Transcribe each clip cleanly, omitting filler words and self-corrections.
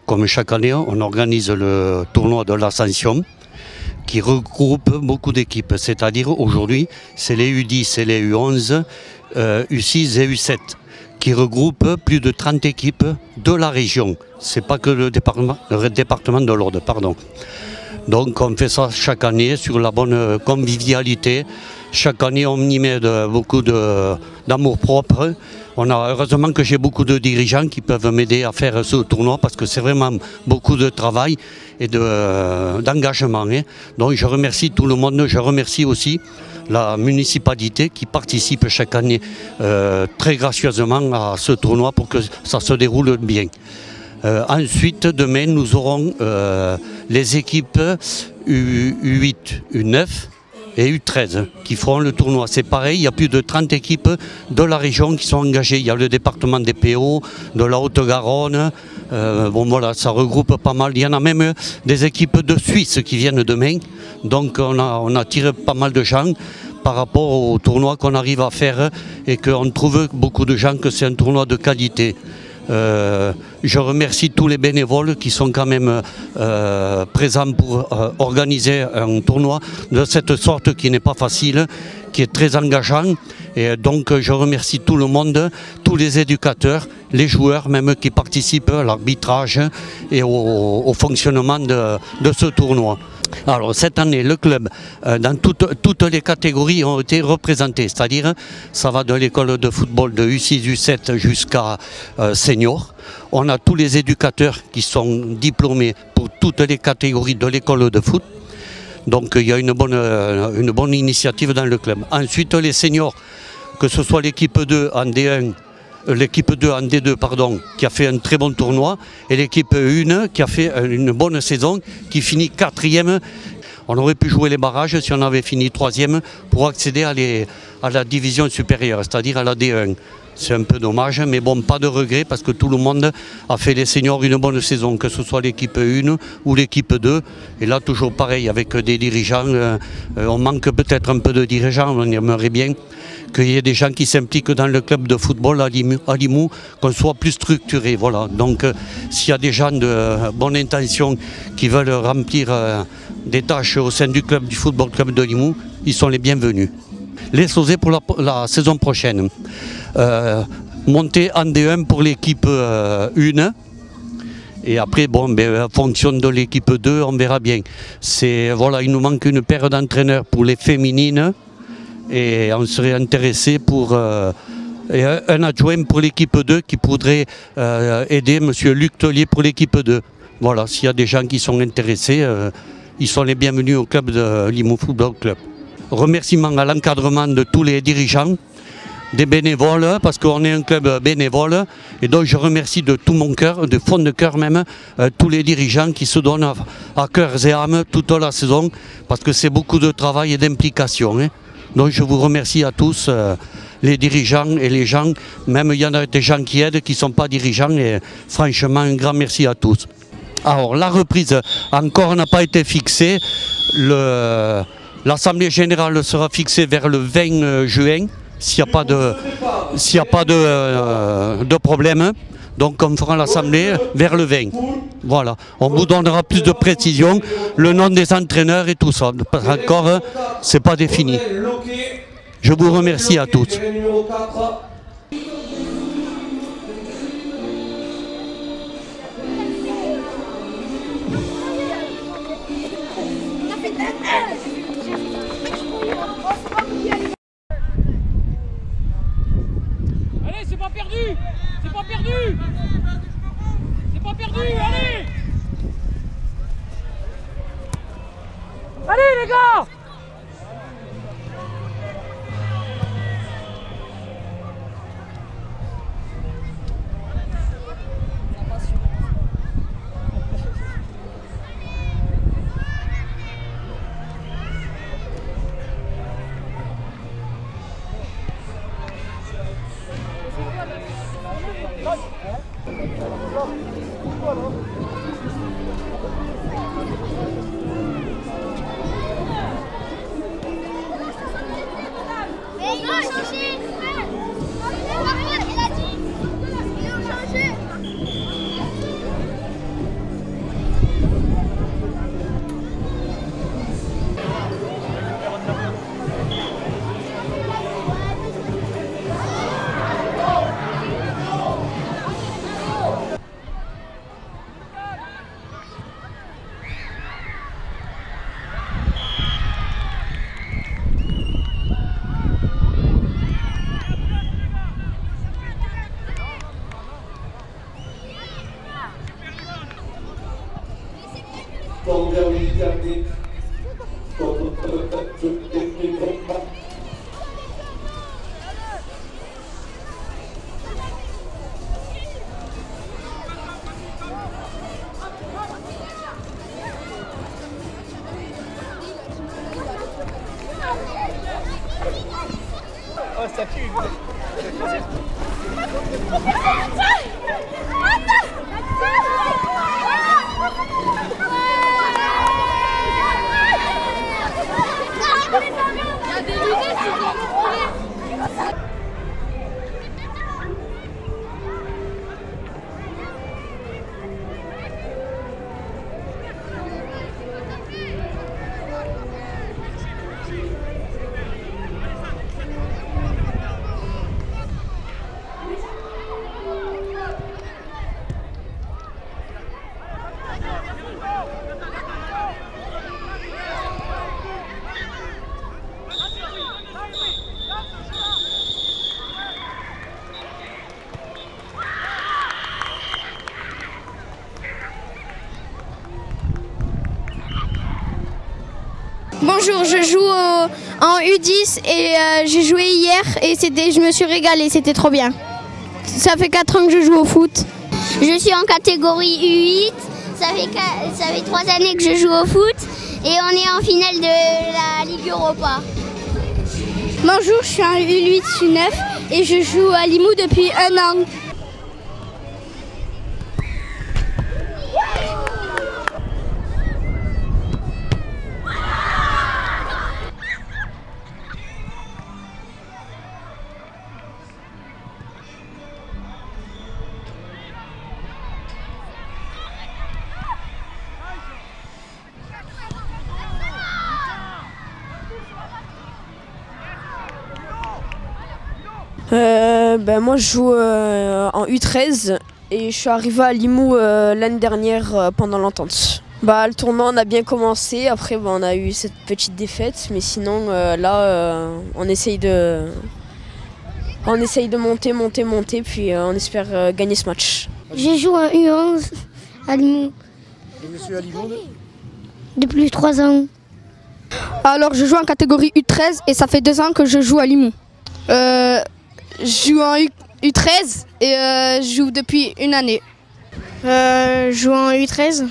comme chaque année, on organise le tournoi de l'Ascension qui regroupe beaucoup d'équipes. C'est-à-dire aujourd'hui, c'est les U10 et les U11, U6 et U7 qui regroupent plus de 30 équipes de la région. Ce n'est pas que le département de l'Aude, pardon. Donc on fait ça chaque année sur la bonne convivialité. Chaque année on y met beaucoup d'amour propre. Heureusement que j'ai beaucoup de dirigeants qui peuvent m'aider à faire ce tournoi parce que c'est vraiment beaucoup de travail et d'engagement. Donc je remercie tout le monde, je remercie aussi la municipalité qui participe chaque année très gracieusement à ce tournoi pour que ça se déroule bien. Ensuite, demain, nous aurons les équipes U8, U9 et U13 qui feront le tournoi. C'est pareil, il y a plus de 30 équipes de la région qui sont engagées. Il y a le département des PO, de la Haute-Garonne. Bon voilà, ça regroupe pas mal. Il y en a même des équipes de Suisse qui viennent demain. Donc on attire pas mal de gens par rapport au tournoi qu'on arrive à faire et qu'on trouve beaucoup de gens que c'est un tournoi de qualité. Je remercie tous les bénévoles qui sont quand même présents pour organiser un tournoi de cette sorte qui n'est pas facile, qui est très engageant. Et donc je remercie tout le monde, tous les éducateurs, les joueurs même qui participent à l'arbitrage et au fonctionnement de ce tournoi. Alors cette année, le club, dans toutes les catégories ont été représentées, c'est-à-dire ça va de l'école de football de U6, U7 jusqu'à senior. On a tous les éducateurs qui sont diplômés pour toutes les catégories de l'école de foot. Donc il y a une bonne initiative dans le club. Ensuite les seniors, que ce soit l'équipe 2 en D1, l'équipe 2 en D2 pardon, qui a fait un très bon tournoi et l'équipe 1 qui a fait une bonne saison, qui finit 4e. On aurait pu jouer les barrages si on avait fini 3e pour accéder à la division supérieure, c'est-à-dire à la D1. C'est un peu dommage, mais bon, pas de regret parce que tout le monde a fait les seniors une bonne saison, que ce soit l'équipe 1 ou l'équipe 2. Et là, toujours pareil, avec des dirigeants, on manque peut-être un peu de dirigeants, on aimerait bien qu'il y ait des gens qui s'impliquent dans le club de football à Limoux, qu'on soit plus structuré. Voilà. Donc s'il y a des gens de bonne intention qui veulent remplir des tâches au sein du club du football club de Limoux, ils sont les bienvenus. Les Sauzet pour la saison prochaine. Monter en D1 pour l'équipe 1. Et après, bon, en fonction de l'équipe 2, on verra bien. Voilà, il nous manque une paire d'entraîneurs pour les féminines. Et on serait intéressé pour un adjoint pour l'équipe 2 qui pourrait aider M. Luc Tellier pour l'équipe 2. Voilà, s'il y a des gens qui sont intéressés, ils sont les bienvenus au club de Limoux Football Club. Remerciements à l'encadrement de tous les dirigeants, des bénévoles, parce qu'on est un club bénévole. Et donc je remercie de tout mon cœur, de fond de cœur même, tous les dirigeants qui se donnent à cœur et âme toute la saison, parce que c'est beaucoup de travail et d'implication. Donc je vous remercie à tous, les dirigeants et les gens, même il y en a des gens qui aident, qui ne sont pas dirigeants, et franchement un grand merci à tous. Alors la reprise encore n'a pas été fixée, l'Assemblée générale sera fixée vers le 20 juin, s'il n'y a pas de problème. Donc on fera l'Assemblée vers le 20. Voilà, on vous donnera plus de précision, le nom des entraîneurs et tout ça. Parce qu'encore, ce n'est pas défini. Je vous remercie à tous. Allez, c'est pas perdu! C'est pas perdu! C'est pas perdu, allez! Allez les gars! Oh, ça pue. Bonjour, je joue en U10 et j'ai joué hier et je me suis régalée, c'était trop bien. Ça fait 4 ans que je joue au foot. Je suis en catégorie U8, ça fait 3 années que je joue au foot et on est en finale de la Ligue Europa. Bonjour, je suis en U8, U9 et je joue à Limoux depuis 1 an. Moi je joue en U13 et je suis arrivé à Limoux l'année dernière pendant l'entente. Le tournoi on a bien commencé, après on a eu cette petite défaite, mais sinon on essaye de monter, puis on espère gagner ce match. Je joue en U11 à Limoux. Et monsieur à Limoux Depuis 3 ans. Alors je joue en catégorie U13 et ça fait 2 ans que je joue à Limoux. Je joue en U13 et je joue depuis 1 année. Je joue en U13. Et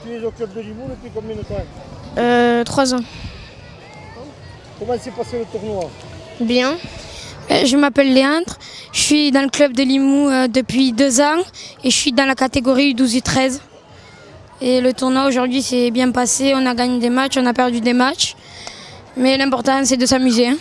tu es au club de Limoux depuis combien de temps? 3 ans. Comment s'est passé le tournoi? Bien. Je m'appelle Léandre, je suis dans le club de Limoux depuis 2 ans et je suis dans la catégorie U12 U13. Et le tournoi aujourd'hui s'est bien passé, on a gagné des matchs, on a perdu des matchs. Mais l'important c'est de s'amuser. Hein.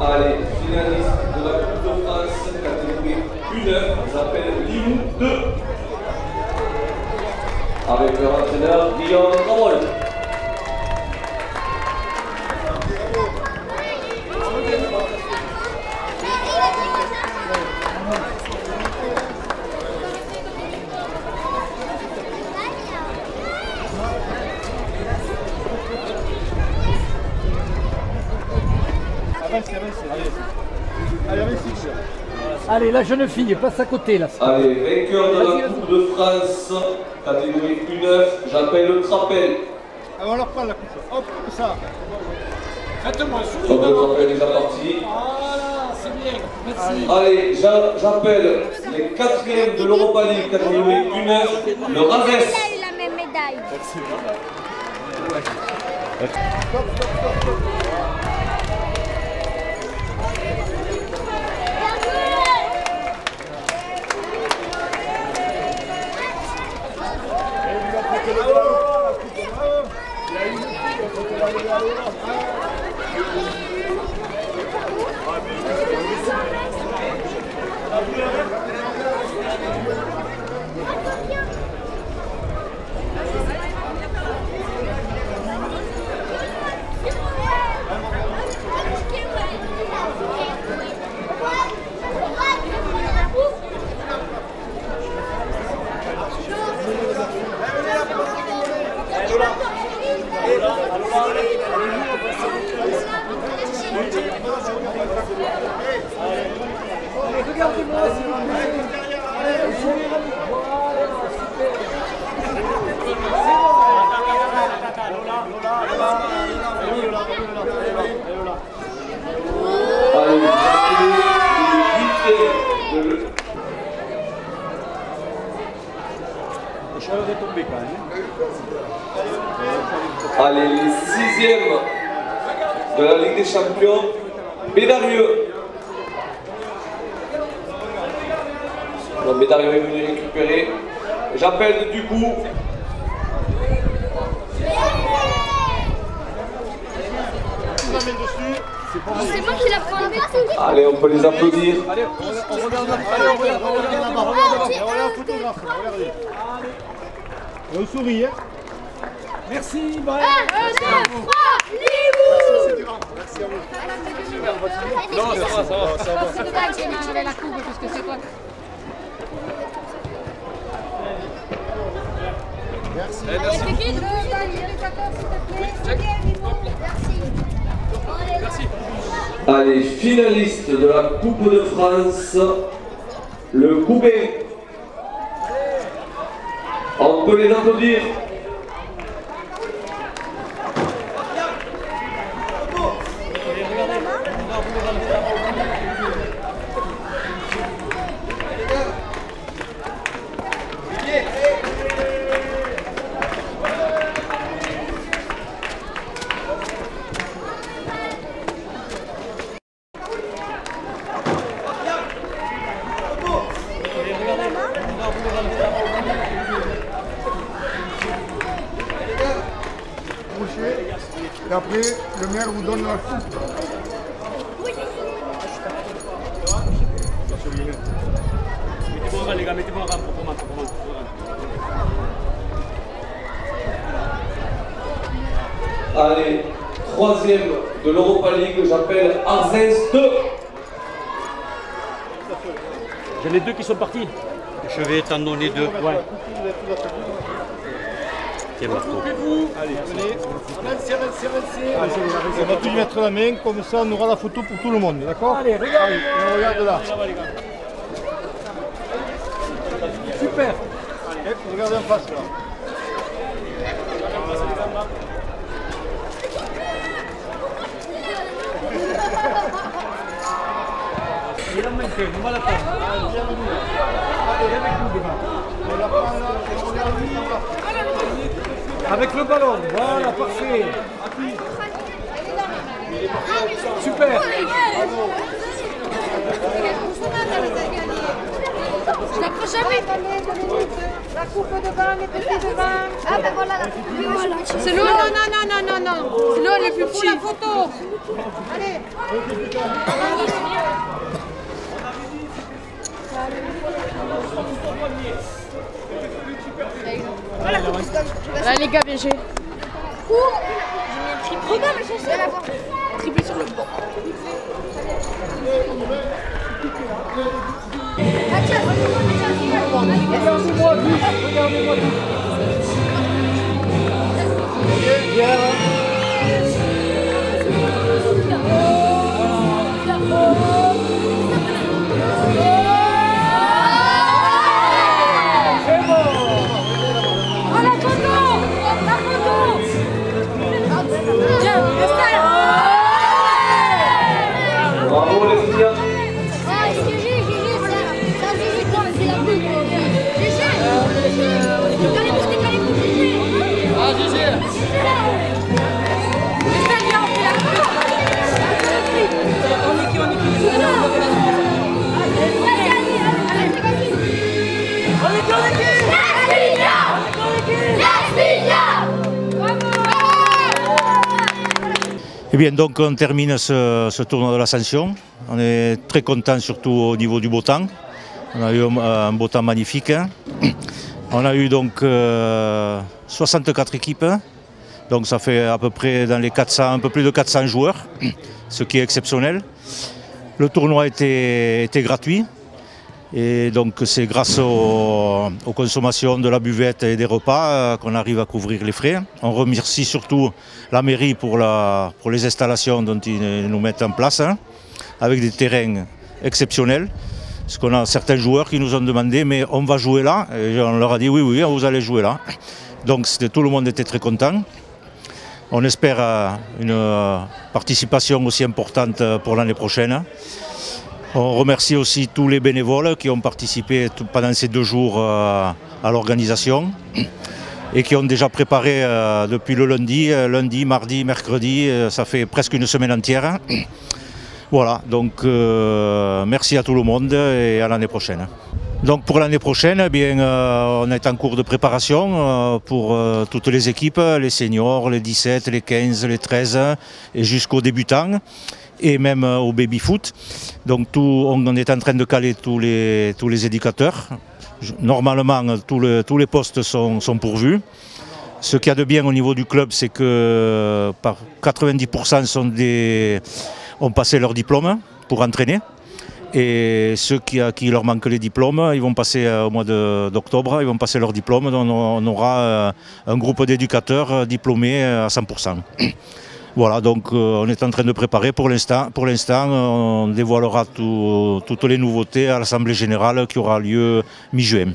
Allez, finaliste de la Coupe de France, catégorie U9, j'appelle Limoux 2. Avec leur entraîneur Guillaume Carole. Allez, la jeune fille, passe à côté là. Allez, vainqueur de la Coupe de France, catégorie U9, j'appelle le Trapel. Alors, on leur prend la coupe. Hop, comme ça. Faites-moi un Donc le Trapel est déjà parti. Voilà, c'est bien. Merci. Allez, j'appelle les 4e de l'Europa League, catégorie U9, le Ravès. Il a eu la même médaille. Allez, les 6e de la Ligue des Champions, Bédarieux. Bédarieux est venu récupérer. J'appelle du coup. C'est moi qui la prends. Allez, on peut les applaudir. Allez, on regarde là-bas, regardez, photographe, regardez. Et on sourit, hein. Merci, Brian. 1, 2, 3, Limoux. Merci à vous. Non, ça va. C'est toi qui m'as la coupe parce que c'est toi. Merci. C'est qui le Merci. Allez, finaliste de la Coupe de France, le Coubet. On peut les applaudir. Et après, le maire vous donne la coupe. Mettez-vous en rang, les gars, mettez-vous en rang pour commencer. Allez, 3e de l'Europa League, j'appelle Arzens 2. J'en ai deux qui sont partis. Je vais t'en donner deux. Ouais. Tiens, Marco. Allez, on va tous mettre la main, comme ça on aura la photo pour tout le monde, d'accord? Allez, regarde, on regarde là. Super. Allez, regardez en face là. Il en manque un, on va l'attendre. Allez, avec nous devant. On la prend là, et on regarde lui en bas. Avec le ballon, voilà, parfait. Super. Je t'approche jamais. La coupe devant, les petits devant. Ah ben voilà la coupe. C'est nous, non. C'est nous les plus petits. La photo. Allez. Là les gars, bien joué. Regarde, mais je sais la voir. Triplé sur le banc. Regardez-moi tous, regardez-moi tous. Bravo les filles. Eh bien, donc on termine ce tournoi de l'Ascension. On est très content, surtout au niveau du beau temps. On a eu un beau temps magnifique. On a eu donc 64 équipes. Donc ça fait à peu près dans les 400, un peu plus de 400 joueurs, ce qui est exceptionnel. Le tournoi était gratuit. Et donc c'est grâce aux consommations de la buvette et des repas qu'on arrive à couvrir les frais. On remercie surtout la mairie pour les installations dont ils nous mettent en place. avec des terrains exceptionnels. Parce qu'on a certains joueurs qui nous ont demandé, mais on va jouer là. Et on leur a dit oui, vous allez jouer là. Donc tout le monde était très content. On espère une participation aussi importante pour l'année prochaine. On remercie aussi tous les bénévoles qui ont participé pendant ces 2 jours à l'organisation et qui ont déjà préparé depuis le lundi, mardi, mercredi, ça fait presque une semaine entière. Voilà, donc merci à tout le monde et à l'année prochaine. Donc pour l'année prochaine, eh bien, on est en cours de préparation pour toutes les équipes, les seniors, les 17, les 15, les 13 et jusqu'aux débutants et même au baby-foot. Donc on est en train de caler tous les éducateurs. Normalement, tous les postes sont pourvus. Ce qu'il y a de bien au niveau du club, c'est que par 90% ont passé leur diplôme pour entraîner. Et ceux qui leur manquent les diplômes, ils vont passer au mois d'octobre, ils vont passer leur diplôme. On aura un groupe d'éducateurs diplômés à 100%. Voilà, donc on est en train de préparer pour l'instant. On dévoilera toutes les nouveautés à l'Assemblée Générale qui aura lieu mi-juin.